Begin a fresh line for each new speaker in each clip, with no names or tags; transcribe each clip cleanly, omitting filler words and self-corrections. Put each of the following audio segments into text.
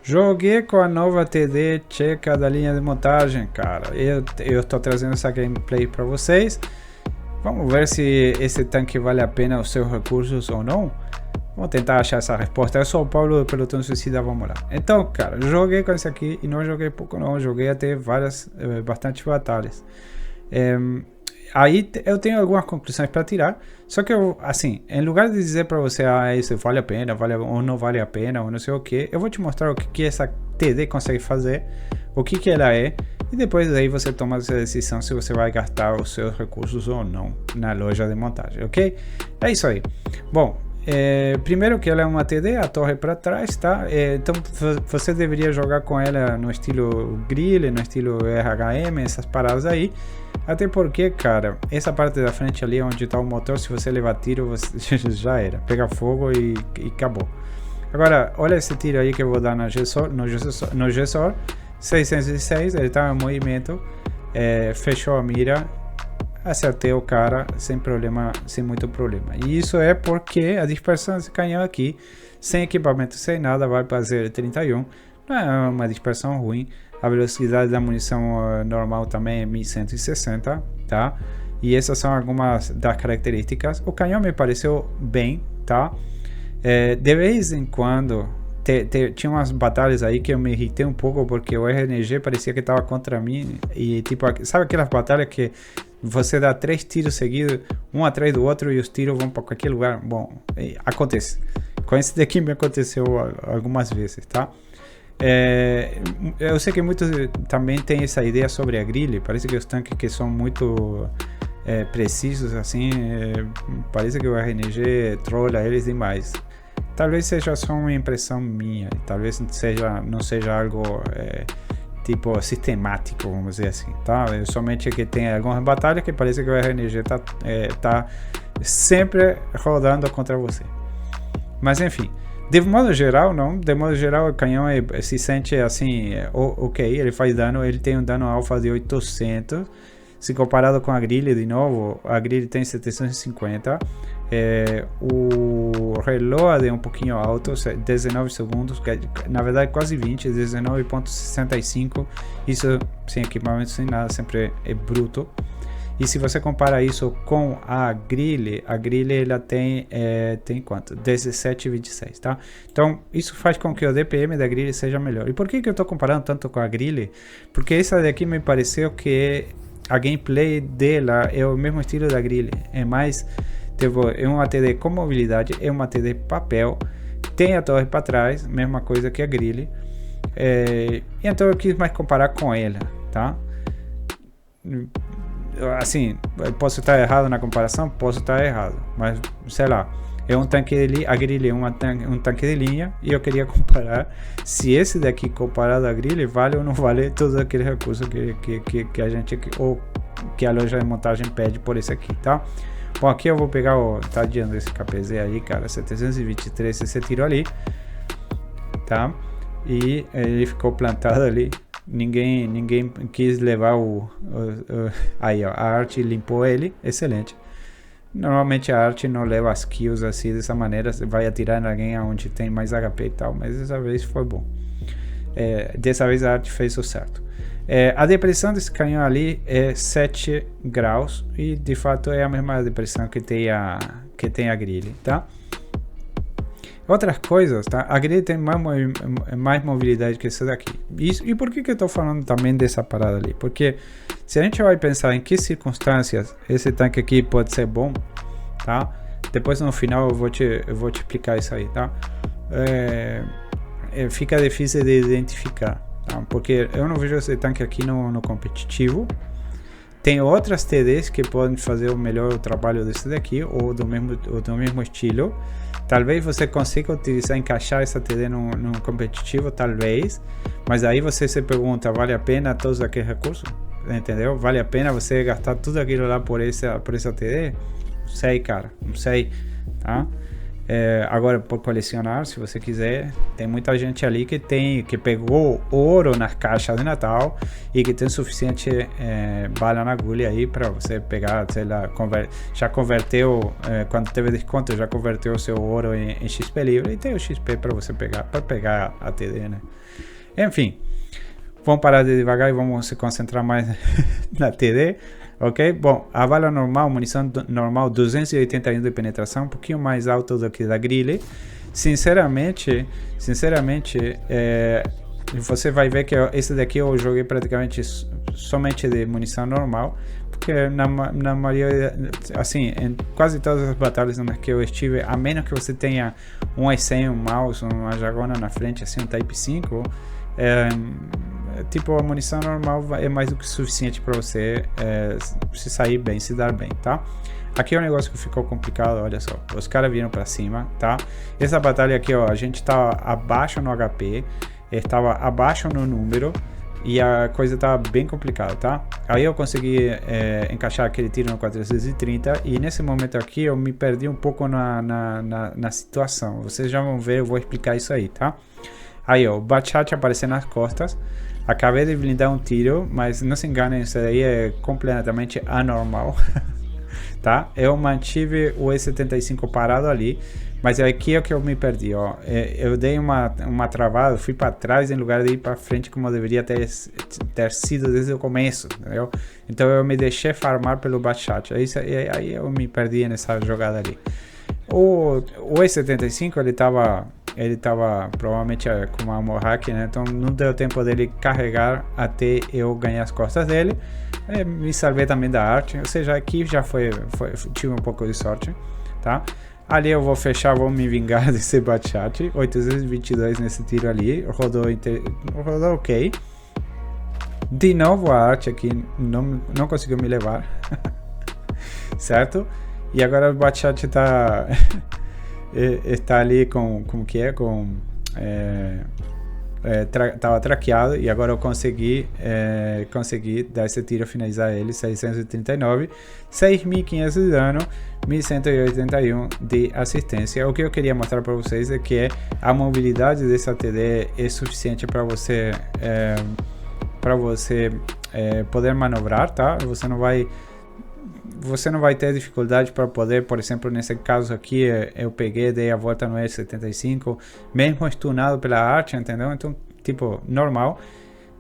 Joguei com a nova TD tcheca da linha de montagem, cara. Eu tô trazendo essa gameplay para vocês. Vamos ver se esse tanque vale a pena os seus recursos ou não. Vamos tentar achar essa resposta. Eu sou o Paulo do Pelotão Suicida, vamos lá. Então, cara, joguei com esse aqui e não joguei pouco não. Joguei até bastante batalhas. Aí eu tenho algumas conclusões para tirar. Só que eu, assim, em lugar de dizer para você, isso vale a pena, ou não vale a pena, ou não sei o que, eu vou te mostrar o que essa TD consegue fazer, o que ela é, e depois daí você toma essa decisão se você vai gastar os seus recursos ou não na loja de montagem, ok? É isso aí. Bom, primeiro que ela é uma TD, a torre para trás, tá? Então você deveria jogar com ela no estilo grill, no estilo RHM, essas paradas aí. Até porque, cara, essa parte da frente ali onde está o motor, se você levar tiro, você já era. Pega fogo e acabou. Agora, olha esse tiro aí que eu vou dar no Gessor 606, ele está em movimento, fechou a mira, acertei o cara sem problema, sem muito problema. E isso é porque a dispersão desse canhão aqui, sem equipamento, sem nada, vai para 0,31. Não é uma dispersão ruim. A velocidade da munição normal também é 1160, tá? E essas são algumas das características. O canhão me pareceu bem, tá? De vez em quando tinha umas batalhas aí que eu me irritei um pouco porque o RNG parecia que estava contra mim. E tipo, sabe aquelas batalhas que você dá 3 tiros seguidos, um atrás do outro, e os tiros vão para qualquer lugar? Bom, acontece. Com esse daqui me aconteceu algumas vezes, tá? Eu sei que muitos também têm essa ideia sobre a grille. Parece que os tanques que são muito precisos assim, parece que o RNG trolla eles demais. Talvez seja só uma impressão minha, talvez não seja algo tipo sistemático, vamos dizer assim, tá? Somente que tem algumas batalhas que parece que o RNG tá sempre rodando contra você. Mas enfim, de modo geral, não. De modo geral, o canhão se sente assim, ok, ele faz dano, ele tem um dano alfa de 800. Se comparado com a grille, de novo, a grille tem 750. O reload é um pouquinho alto, 19 segundos, na verdade quase 20, 19,65. Isso sem equipamento, sem nada, sempre é bruto. E se você compara isso com a grille ela tem quanto? 17,26, tá? Então isso faz com que o DPM da grille seja melhor. E por que eu estou comparando tanto com a grille? Porque essa daqui me pareceu que a gameplay dela é o mesmo estilo da grille. É mais, tipo, é uma TD com mobilidade, é uma TD papel, tem a torre para trás, mesma coisa que a grille. Então eu quis mais comparar com ela, tá? Assim, eu posso estar errado na comparação, posso estar errado, mas sei lá, é um tanque a grille é um tanque de linha, e eu queria comparar se esse daqui comparado à grille vale ou não vale todos aqueles recursos que a gente, ou que a loja de montagem pede por esse aqui, tá? Bom, aqui eu vou pegar o tadinho desse KPZ aí, cara, 723, esse tiro ali, tá? E ele ficou plantado ali. Ninguém quis levar aí, ó, a arte limpou ele, excelente. Normalmente a arte não leva as kills assim, dessa maneira, você vai atirar em alguém onde tem mais HP e tal, mas dessa vez foi bom. Dessa vez a arte fez o certo. A depressão desse canhão ali é 7 graus, e de fato é a mesma depressão que tem a grille, tá? Outras coisas, tá? A grille tem mais mobilidade que essa daqui. E por que eu estou falando também dessa parada ali? Porque se a gente vai pensar em que circunstâncias esse tanque aqui pode ser bom, tá? Depois no final eu vou te explicar isso aí, tá? Fica difícil de identificar, tá? Porque eu não vejo esse tanque aqui no competitivo. Tem outras TDs que podem fazer o melhor trabalho desse daqui, ou do mesmo estilo. Talvez você consiga encaixar essa TD num competitivo, talvez. Mas aí você se pergunta, vale a pena todos aqueles recursos? Entendeu? Vale a pena você gastar tudo aquilo lá por essa TD? Não sei, cara. Não sei, tá? Agora, por colecionar, se você quiser, tem muita gente ali que pegou ouro nas caixas de Natal e que tem suficiente bala na agulha aí para você pegar, sei lá, já converteu, quando teve desconto, já converteu o seu ouro em XP livre e tem o XP para você pegar a TD, né? Enfim, vamos parar de devagar e vamos se concentrar mais na TD. Ok? Bom, a bala normal, munição normal 281 de penetração, um pouquinho mais alto do que da Grille. Sinceramente, você vai ver que esse daqui eu joguei praticamente somente de munição normal, porque na maioria, assim, em quase todas as batalhas nas que eu estive, a menos que você tenha um E100, um mouse, uma jagona na frente, assim, um Type 5, tipo, a munição normal é mais do que suficiente para você se sair bem, se dar bem, tá? Aqui é um negócio que ficou complicado, olha só, os caras viram para cima, tá? Essa batalha aqui, ó, a gente tá abaixo no HP, estava abaixo no número e a coisa tá bem complicada, tá? Aí eu consegui encaixar aquele tiro no 430 e nesse momento aqui eu me perdi um pouco na situação, vocês já vão ver, eu vou explicar isso aí, tá? Aí, ó, o Bachat aparecendo nas costas. Acabei de blindar um tiro, mas não se enganem, isso aí é completamente anormal. Tá? Eu mantive o E75 parado ali, mas aqui é que eu me perdi, ó. Eu dei uma travada, fui para trás em lugar de ir para frente como deveria ter sido desde o começo, entendeu? Então eu me deixei farmar pelo Bachat. Aí eu me perdi nessa jogada ali. O E75 ele tava provavelmente com uma armor hack, né? Então não deu tempo dele carregar até eu ganhar as costas dele. Me salvei também da arte, ou seja, aqui já tive um pouco de sorte, tá? Ali eu vou fechar, vou me vingar desse Bachat. 822 nesse tiro ali, rodou ok. De novo a arte aqui não conseguiu me levar, certo? E agora o Bachat está ali tava traqueado e agora eu consegui dar esse tiro, finalizar ele. 639, 6.500 de dano, 1.181 de assistência. O que eu queria mostrar para vocês é que a mobilidade dessa TD é suficiente para você poder manobrar, tá? Você não vai ter dificuldade para poder, por exemplo, nesse caso aqui, eu dei a volta no E75, mesmo stunado pela arte, entendeu? Então, tipo, normal.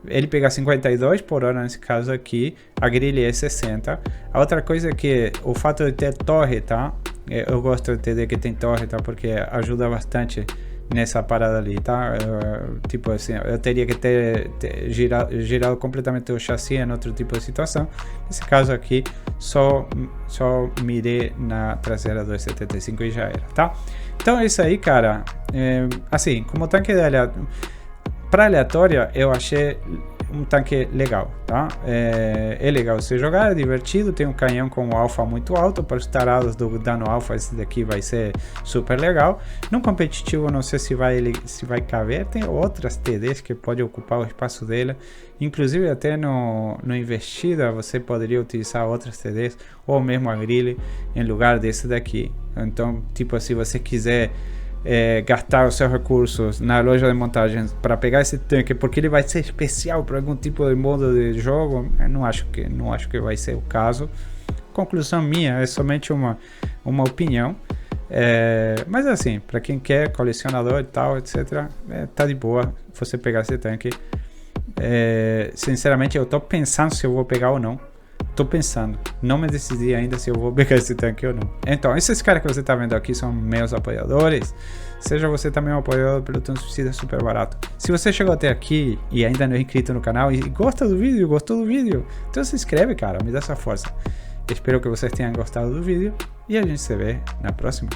Ele pega 52 por hora nesse caso aqui, a Grille é 60. A outra coisa é que o fato de ter torre, tá? Eu gosto de TD que tem torre, tá? Porque ajuda bastante nessa parada ali, tá? Tipo assim, eu teria que ter girado completamente o chassi em outro tipo de situação. Nesse caso aqui, só mirei na traseira do E75 e já era, tá? Então é isso aí, cara. Assim, como tanque para aleatória, eu achei um tanque legal, tá? É legal você jogar, é divertido, tem um canhão com um alfa muito alto, para os tarados do dano alfa, esse daqui vai ser super legal. No competitivo, não sei se vai caber, tem outras TDs que pode ocupar o espaço dele, inclusive até no investida você poderia utilizar outras TDs, ou mesmo a Grille, em lugar desse daqui. Então, tipo, se você quiser gastar os seus recursos na loja de montagens para pegar esse tanque porque ele vai ser especial para algum tipo de modo de jogo, eu não acho que vai ser o caso. Conclusão minha, é somente uma opinião, mas assim, para quem quer, colecionador e tal, etc, tá de boa você pegar esse tanque. Sinceramente, eu tô pensando se eu vou pegar ou não. Tô pensando, não me decidi ainda se eu vou pegar esse tanque ou não. Então, esses caras que você tá vendo aqui são meus apoiadores. Seja você também um apoiador, pelo Pelotão Suicida super barato. Se você chegou até aqui e ainda não é inscrito no canal e gostou do vídeo, então se inscreve, cara, me dá essa força. Espero que vocês tenham gostado do vídeo e a gente se vê na próxima.